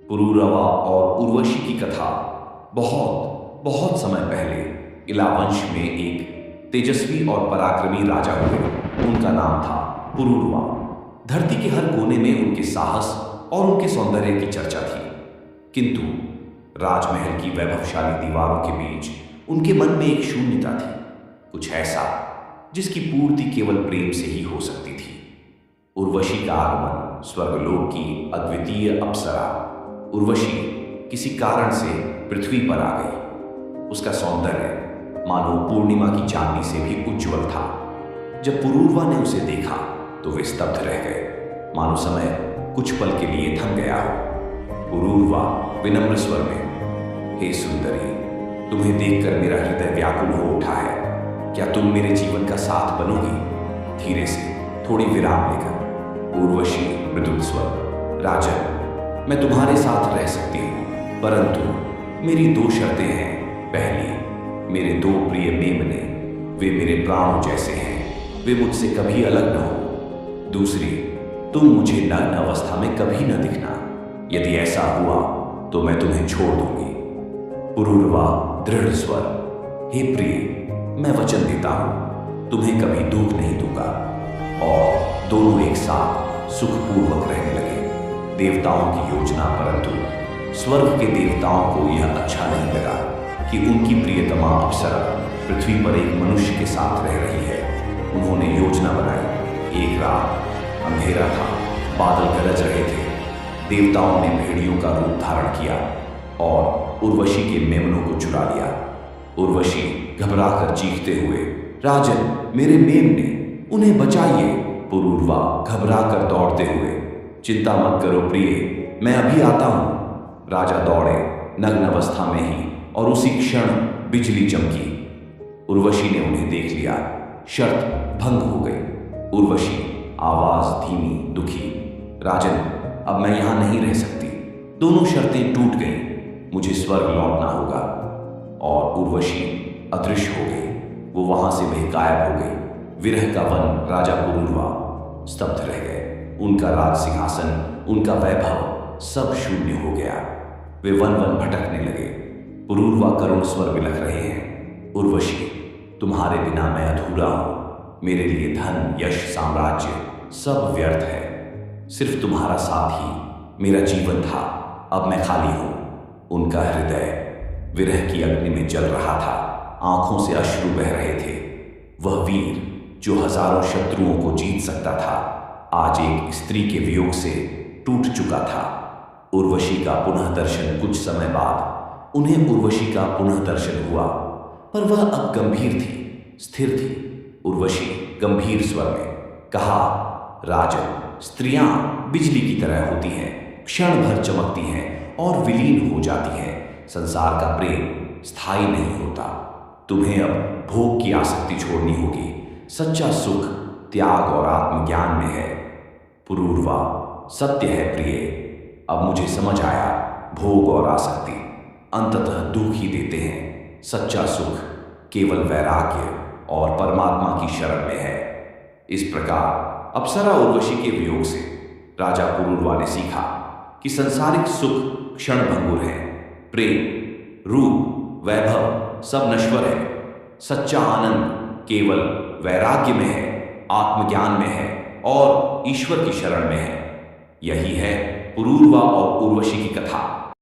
पुरूरवा और उर्वशी की कथा बहुत बहुत समय पहले इलावंश में एक तेजस्वी और पराक्रमी राजा हुए। उनका नाम था पुरूरवा। धरती के हर कोने में उनके साहस और उनके सौंदर्य की चर्चा थी, किंतु राजमहल की वैभवशाली दीवारों के बीच उनके मन में एक शून्यता थी, कुछ ऐसा जिसकी पूर्ति केवल प्रेम से ही हो सकती थी। उर्वशी का आगमन स्वर्गलोक की अद्वितीय अप्सरा उर्वशी किसी कारण से पृथ्वी पर आ गई। उसका सौंदर्य मानो पूर्णिमा की चांदनी से भी उज्जवल था। जब पुरूरवा ने उसे देखा तो वे स्तब्ध रह गए, मानो समय कुछ पल के लिए थम गया हो। पुरूरवा विनम्र स्वर में, हे सुंदरी, तुम्हें देखकर मेरा हृदय व्याकुल हो उठा है। क्या तुम मेरे जीवन का साथ बनोगी? धीरे से थोड़ी विराम लेकर उर्वशी मृदुल स्वर, राजन, मैं तुम्हारे साथ रह सकती हूं, परंतु मेरी दो शर्तें हैं। पहली, मेरे दो प्रिय मेमने, वे मेरे प्राणों जैसे हैं, वे मुझसे कभी अलग न हो। दूसरी, तुम मुझे नग्न अवस्था में कभी न दिखना। यदि ऐसा हुआ तो मैं तुम्हें छोड़ दूंगी। पुरूरवा दृढ़ स्वर, हे प्रिय, मैं वचन देता हूं, तुम्हें कभी दुख नहीं दूंगा। और दोनों एक साथ सुखपूर्वक रहने लगे। देवताओं की योजना, परंतु स्वर्ग के देवताओं को यह अच्छा नहीं लगा कि उनकी प्रियतमा अप्सरा पृथ्वी पर एक मनुष्य के साथ रह रही है। उन्होंने योजना बनाई। एक रात अंधेरा था, बादल गरज रहे थे। देवताओं ने भेड़ियों का रूप धारण किया और उर्वशी के मेमनों को चुरा लिया। उर्वशी घबराकर चीखते हुए, राजन, मेरे मेमने, उन्हें बचाइए। पुरूरवा घबराकर दौड़ते हुए, चिंता मत करो प्रिय, मैं अभी आता हूं। राजा दौड़े नग्न अवस्था में ही, और उसी क्षण बिजली चमकी। उर्वशी ने उन्हें देख लिया। शर्त भंग हो गई। उर्वशी आवाज धीमी, दुखी, राजन, अब मैं यहां नहीं रह सकती। दोनों शर्तें टूट गईं। मुझे स्वर्ग लौटना होगा। और उर्वशी अदृश्य हो गई। वो वहां से वह गायब हो गई। विरह का वन राजा पुरूरवा स्तब्ध रह गए। उनका राज सिंहासन, उनका वैभव सब शून्य हो गया। वे वन वन भटकने लगे। पुरूरवा करुण स्वर बिलख रहे हैं, उर्वशी, तुम्हारे बिना मैं अधूरा हूं। मेरे लिए धन, यश, साम्राज्य सब व्यर्थ है। सिर्फ तुम्हारा साथ ही मेरा जीवन था। अब मैं खाली हूं। उनका हृदय विरह की अग्नि में जल रहा था। आंखों से अश्रु बह रहे थे। वह वीर जो हजारों शत्रुओं को जीत सकता था, आज एक स्त्री के वियोग से टूट चुका था। उर्वशी का पुनः दर्शन कुछ समय बाद उन्हें उर्वशी का पुनः दर्शन हुआ, पर वह अब गंभीर थी, स्थिर थी। उर्वशी गंभीर स्वर में कहा, राजन, स्त्रियां बिजली की तरह होती हैं, क्षण भर चमकती हैं और विलीन हो जाती हैं। संसार का प्रेम स्थायी नहीं होता। तुम्हें अब भोग की आसक्ति छोड़नी होगी। सच्चा सुख त्याग और आत्मज्ञान में है। पुरूरवा, सत्य है प्रिय, अब मुझे समझ आया, भोग और आसक्ति अंततः दुख ही देते हैं। सच्चा सुख केवल वैराग्य और परमात्मा की शरण में है। इस प्रकार अप्सरा उर्वशी के वियोग से राजा पुरूरवा ने सीखा कि सांसारिक सुख क्षणभंगुर है। प्रेम, रूप, वैभव सब नश्वर है। सच्चा आनंद केवल वैराग्य में है, आत्मज्ञान में है और ईश्वर की शरण में है। यही है पुरूरवा और उर्वशी की कथा।